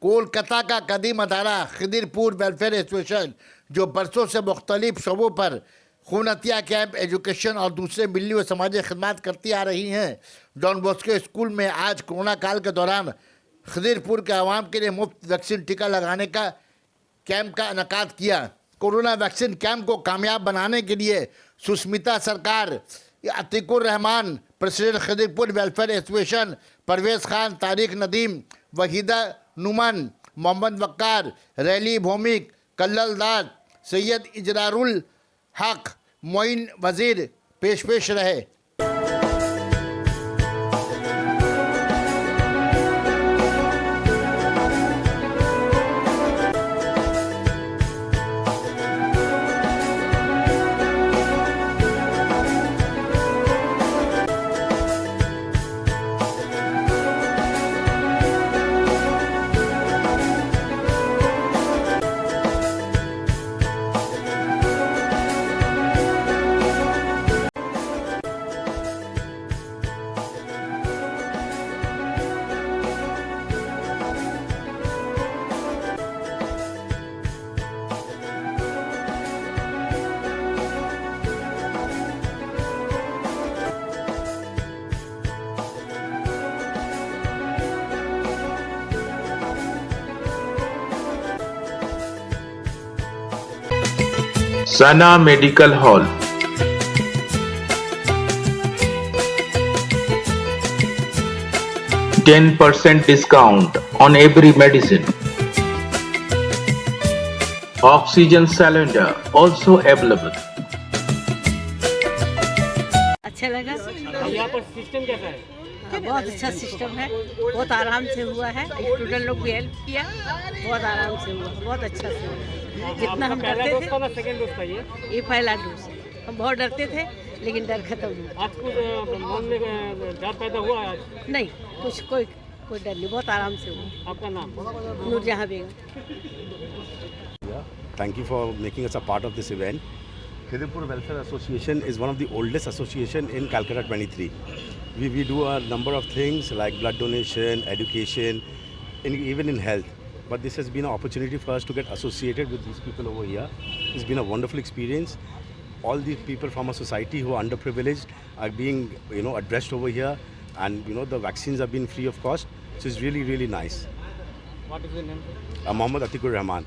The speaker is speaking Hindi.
कोलकाता का कदीम अदारा खिदिरपुर वेलफेयर एसोसिएशन, जो बरसों से मुख्तलिफ शोबों पर खूनतिया कैंप, एजुकेशन और दूसरे मिली व समाजी खदमात करती आ रही हैं, डॉन बॉस्को स्कूल में आज कोरोना काल के दौरान खिदिरपुर के आवाम के लिए मुफ्त वैक्सीन टीका लगाने का कैंप का इनेकाद किया। कोरोना वैक्सीन कैंप को कामयाब बनाने के लिए Sushmita Sarkar, Atiqur Rahman, president Khidirpur welfare association, Parvez Khan, Tariq Nadeem, Waheeda Noman, Mohammad Waqar, Raili Bhowmik, Kallal Dad, Syed इजरारुल हक, मोइन वजीर पेश रहे। Sana Medical Hall. %10 discount on every medicine. Oxygen cylinder also available. अच्छा लगा। यहाँ पर सिस्टम कैसा है? बहुत अच्छा सिस्टम है, बहुत आराम से हुआ है। स्टूडेंट लोग भी हेल्प किया, बहुत आराम से हुआ, बहुत अच्छा से हुआ। जितना हम पहला डरते डोज थे, था ना सेकंड डोज था ये पहला डोज, हम बहुत डरते थे लेकिन डर खत्म हुआ। आज कुछ मन में डर पैदा हुआ आज? नहीं, कोई डर नहीं, बहुत आराम से हुआ। आपका नाम? नूरजहां बेगम। Thank you for making us a part of this event. Khidipur Welfare Association is one of the oldest association in Calcutta 23. We do a number of things like blood donation, education, even in health. But this has been an opportunity for us to get associated with these people over here. It's been a wonderful experience. All these people from our society who are underprivileged are being, addressed over here, and the vaccines have been free of cost. So it's really, really nice. What is your name? Mohammad Atikur Rahman.